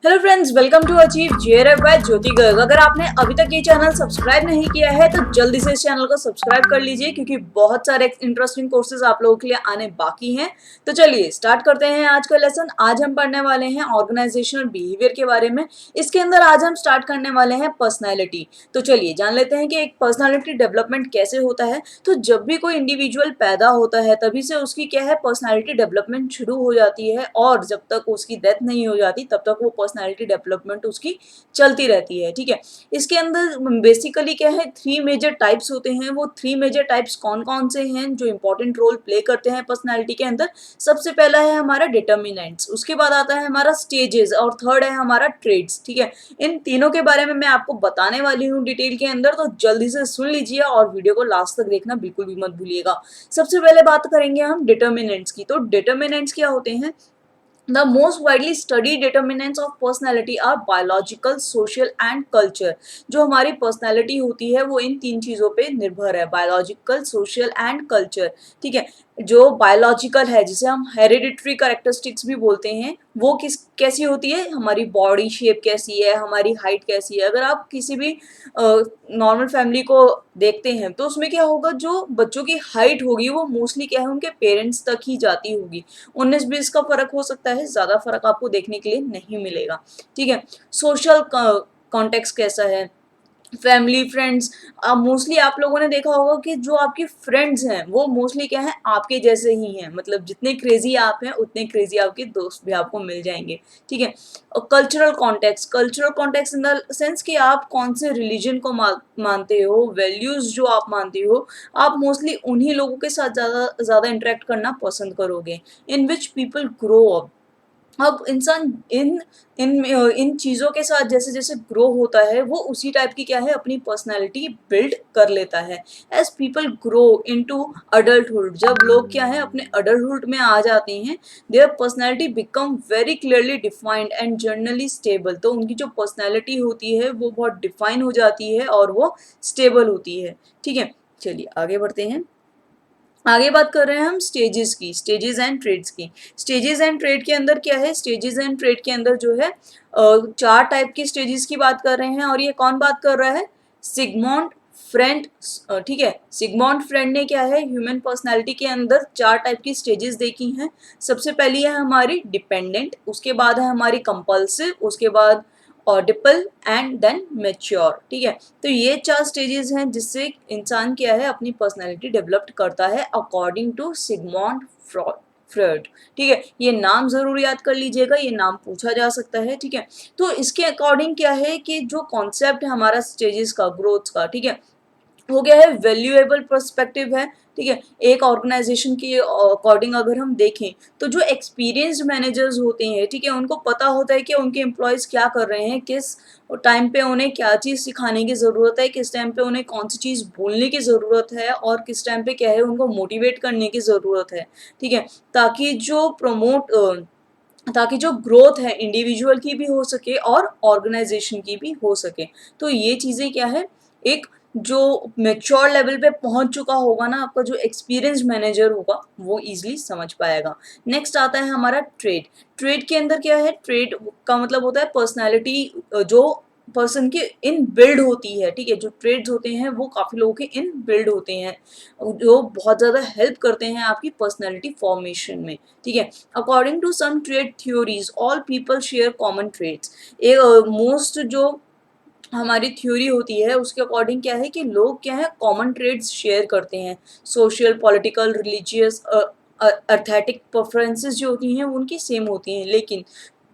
Hello friends, welcome to achieve JRF by Jyoti Garg. अगर आपने अभी तक ये चैनल सब्सक्राइब नहीं किया है तो जल्दी से इस चैनल को सब्सक्राइब कर लीजिए, क्योंकि बहुत सारे इंटरेस्टिंग कोर्सेज आप लोगों के लिए आने बाकी हैं। तो चलिए स्टार्ट करते हैं आज का लेसन। आज हम पढ़ने वाले हैं ऑर्गेनाइजेशनल बिहेवियर के बारे में। इसके अंदर आज हम स्टार्ट करने वाले हैं पर्सनैलिटी। तो चलिए जान लेते हैं कि एक पर्सनैलिटी डेवलपमेंट कैसे होता है। तो जब भी कोई इंडिविजुअल पैदा होता है तभी से उसकी क्या है, पर्सनैलिटी डेवलपमेंट शुरू हो जाती है, और जब तक उसकी डेथ नहीं हो जाती तब तक वो पर्सनैलिटी डेवलपमेंट उसकी चलती रहती है। ठीक है, इसके अंदर बेसिकली क्या है, 3 मेजर टाइप्स होते हैं। वो 3 मेजर टाइप्स कौन कौन से हैं जो इंपॉर्टेंट रोल प्ले करते हैं पर्सनैलिटी के अंदर? सबसे पहला है हमारा डिटर्मिनेंट्स, उसके बाद आता है हमारा स्टेजेस, और थर्ड है हमारा ट्रेड्स। ठीक है, इन तीनों के बारे में मैं आपको बताने वाली हूँ डिटेल के अंदर, तो जल्दी से सुन लीजिए और वीडियो को लास्ट तक देखना बिल्कुल भी मत भूलिएगा। सबसे पहले बात करेंगे हम डिटर्मिनेंट्स की। तो डिटर्मिनेंट्स क्या होते हैं? The most widely studied determinants of personality are biological, social and culture। जो हमारी पर्सनैलिटी होती है वो इन 3 चीज़ों पे निर्भर है, बायोलॉजिकल, सोशल एंड कल्चर। ठीक है, जो बायोलॉजिकल है जिसे हम हेरिडिटरी कैरेक्टरिस्टिक्स भी बोलते हैं, वो कैसी होती है, हमारी बॉडी शेप कैसी है, हमारी हाइट कैसी है। अगर आप किसी भी नॉर्मल फैमिली को देखते हैं तो उसमें क्या होगा, जो बच्चों की हाइट होगी वो मोस्टली क्या है, उनके पेरेंट्स तक ही जाती होगी। 19-20 का फर्क हो सकता है, ज्यादा फर्क आपको देखने के लिए नहीं मिलेगा। ठीक है, सोशल कॉन्टेक्स्ट कैसा है, फैमिली, फ्रेंड्स। मोस्टली आप लोगों ने देखा होगा कि जो आपके फ्रेंड्स हैं वो मोस्टली क्या है, आपके जैसे ही हैं। मतलब जितने क्रेजी आप हैं उतने क्रेजी आपके दोस्त भी आपको मिल जाएंगे। ठीक है, और cultural context in the sense कि आप कौन से रिलीजन को मानते हो, वैल्यूज जो आप मानते हो, आप मोस्टली उन्हीं लोगों के साथ ज़्यादा ज़्यादा इंटरेक्ट करना पसंद करोगे, इन विच पीपल ग्रो अप। अब इंसान इन इन इन चीज़ों के साथ जैसे जैसे ग्रो होता है वो उसी टाइप की क्या है, अपनी पर्सनैलिटी बिल्ड कर लेता है। As people grow into adulthood, जब लोग क्या है अपने अडल्टहुड में आ जाते हैं, their personality become very clearly defined and generally stable. तो उनकी जो पर्सनैलिटी होती है वो बहुत डिफाइन हो जाती है और वो स्टेबल होती है। ठीक है, चलिए आगे बढ़ते हैं। आगे बात कर रहे हैं हम स्टेजेस की, स्टेजेस एंड ट्रेड्स की। स्टेजेस एंड ट्रेड के अंदर क्या है, स्टेजेस एंड ट्रेड के अंदर जो है 4 टाइप की स्टेजेस की बात कर रहे हैं। और ये कौन बात कर रहा है? सिगमॉन्ड फ्रेंड। ठीक है, सिगमॉन्ड फ्रेंड ने क्या है, ह्यूमन पर्सनालिटी के अंदर 4 टाइप की स्टेजेस देखी हैं। सबसे पहली है हमारी डिपेंडेंट, उसके बाद है हमारी कंपल्सिव, उसके बाद ऑडिपल एंड देन मेच्योर। ठीक है, तो ये 4 स्टेजेस हैं जिससे इंसान क्या है, अपनी पर्सनैलिटी डेवलप करता है अकॉर्डिंग टू सिगमॉन्ड फ्रॉइड। ठीक है, ये नाम जरूर याद कर लीजिएगा, ये नाम पूछा जा सकता है। ठीक है, तो इसके अकॉर्डिंग क्या है कि जो कॉन्सेप्ट है हमारा स्टेजेस का, ग्रोथ का, ठीक है, हो गया है वैल्यूएबल पर्सपेक्टिव है। ठीक है, एक ऑर्गेनाइजेशन के अकॉर्डिंग अगर हम देखें तो जो एक्सपीरियंस्ड मैनेजर्स होते हैं, ठीक है, उनको पता होता है कि उनके एम्प्लॉयज़ क्या कर रहे हैं, किस टाइम पे उन्हें क्या चीज़ सिखाने की ज़रूरत है, किस टाइम पे उन्हें कौन सी चीज़ बोलने की ज़रूरत है, और किस टाइम पे क्या है उनको मोटिवेट करने की ज़रूरत है। ठीक है, ताकि जो ताकि जो ग्रोथ है इंडिविजुअल की भी हो सके और ऑर्गेनाइजेशन की भी हो सके। तो ये चीज़ें क्या है, एक जो मैच्योर लेवल पे पहुंच चुका होगा ना, आपका जो एक्सपीरियंस मैनेजर होगा वो इजीली समझ पाएगा। नेक्स्ट आता है हमारा ट्रेड। ट्रेड के अंदर क्या है, ट्रेड का मतलब होता है पर्सनालिटी जो पर्सन की इन बिल्ड होती है। ठीक है, जो ट्रेड्स होते हैं वो काफ़ी लोगों के इन बिल्ड होते हैं, जो बहुत ज़्यादा हेल्प करते हैं आपकी पर्सनैलिटी फॉर्मेशन में। ठीक है, according to some trait theories all people share common traits. एक मोस्ट जो हमारी थ्योरी होती है उसके अकॉर्डिंग क्या है कि लोग क्या है, कॉमन ट्रेड्स शेयर करते हैं। सोशल, पॉलिटिकल, रिलीजियस, अर्थेटिक प्रेफरेंसेस जो होती हैं उनकी सेम होती हैं, लेकिन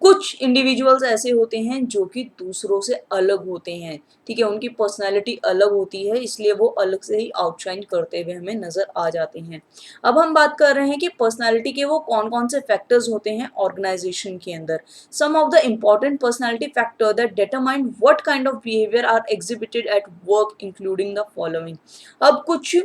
कुछ इंडिविजुअल्स ऐसे होते हैं जो कि दूसरों से अलग होते हैं। ठीक है, उनकी पर्सनालिटी अलग होती है, इसलिए वो अलग से ही आउटशाइन करते हुए हमें नजर आ जाते हैं। अब हम बात कर रहे हैं कि पर्सनालिटी के वो कौन कौन से फैक्टर्स होते हैं ऑर्गेनाइजेशन के अंदर। Some of the important personality factors that determine what kind of behavior are exhibited at work including the following। अब कुछ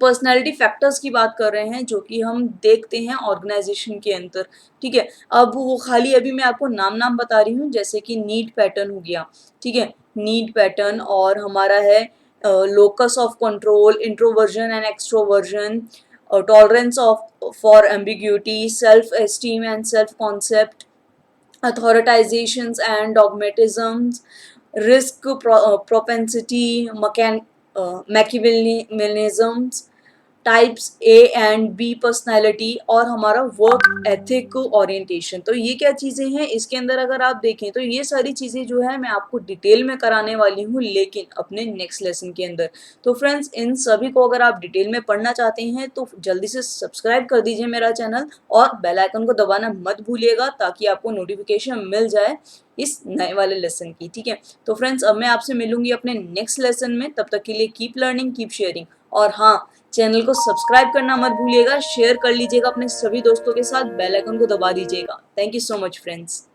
पर्सनैलिटी फैक्टर्स की बात कर रहे हैं जो कि हम देखते हैं ऑर्गेनाइजेशन के अंदर। ठीक है, अब वो खाली अभी मैं आपको नाम नाम बता रही हूँ, जैसे कि नीड पैटर्न हो गया। ठीक है, नीड पैटर्न, और हमारा है locus of control, introversion and extroversion, tolerance of for ambiguity, self esteem and self concept, authorizations and dogmatisms, risk propensity, Machiavellianisms, types A and B personality, और हमारा वर्क एथिक ओरिएंटेशन। तो ये क्या चीज़ें हैं इसके अंदर अगर आप देखें तो ये सारी चीज़ें जो है मैं आपको डिटेल में कराने वाली हूँ, लेकिन अपने नेक्स्ट लेसन के अंदर। तो फ्रेंड्स, इन सभी को अगर आप डिटेल में पढ़ना चाहते हैं तो जल्दी से सब्सक्राइब कर दीजिए मेरा चैनल, और बेल आइकन को दबाना मत भूलिएगा ताकि आपको नोटिफिकेशन मिल जाए इस नए वाले लेसन की। ठीक है, तो फ्रेंड्स, अब मैं आपसे मिलूंगी अपने नेक्स्ट लेसन में। तब तक के लिए कीप लर्निंग, कीप शेयरिंग, और हाँ, चैनल को सब्सक्राइब करना मत भूलिएगा, शेयर कर लीजिएगा अपने सभी दोस्तों के साथ, बेल आइकन को दबा दीजिएगा। Thank you so much friends.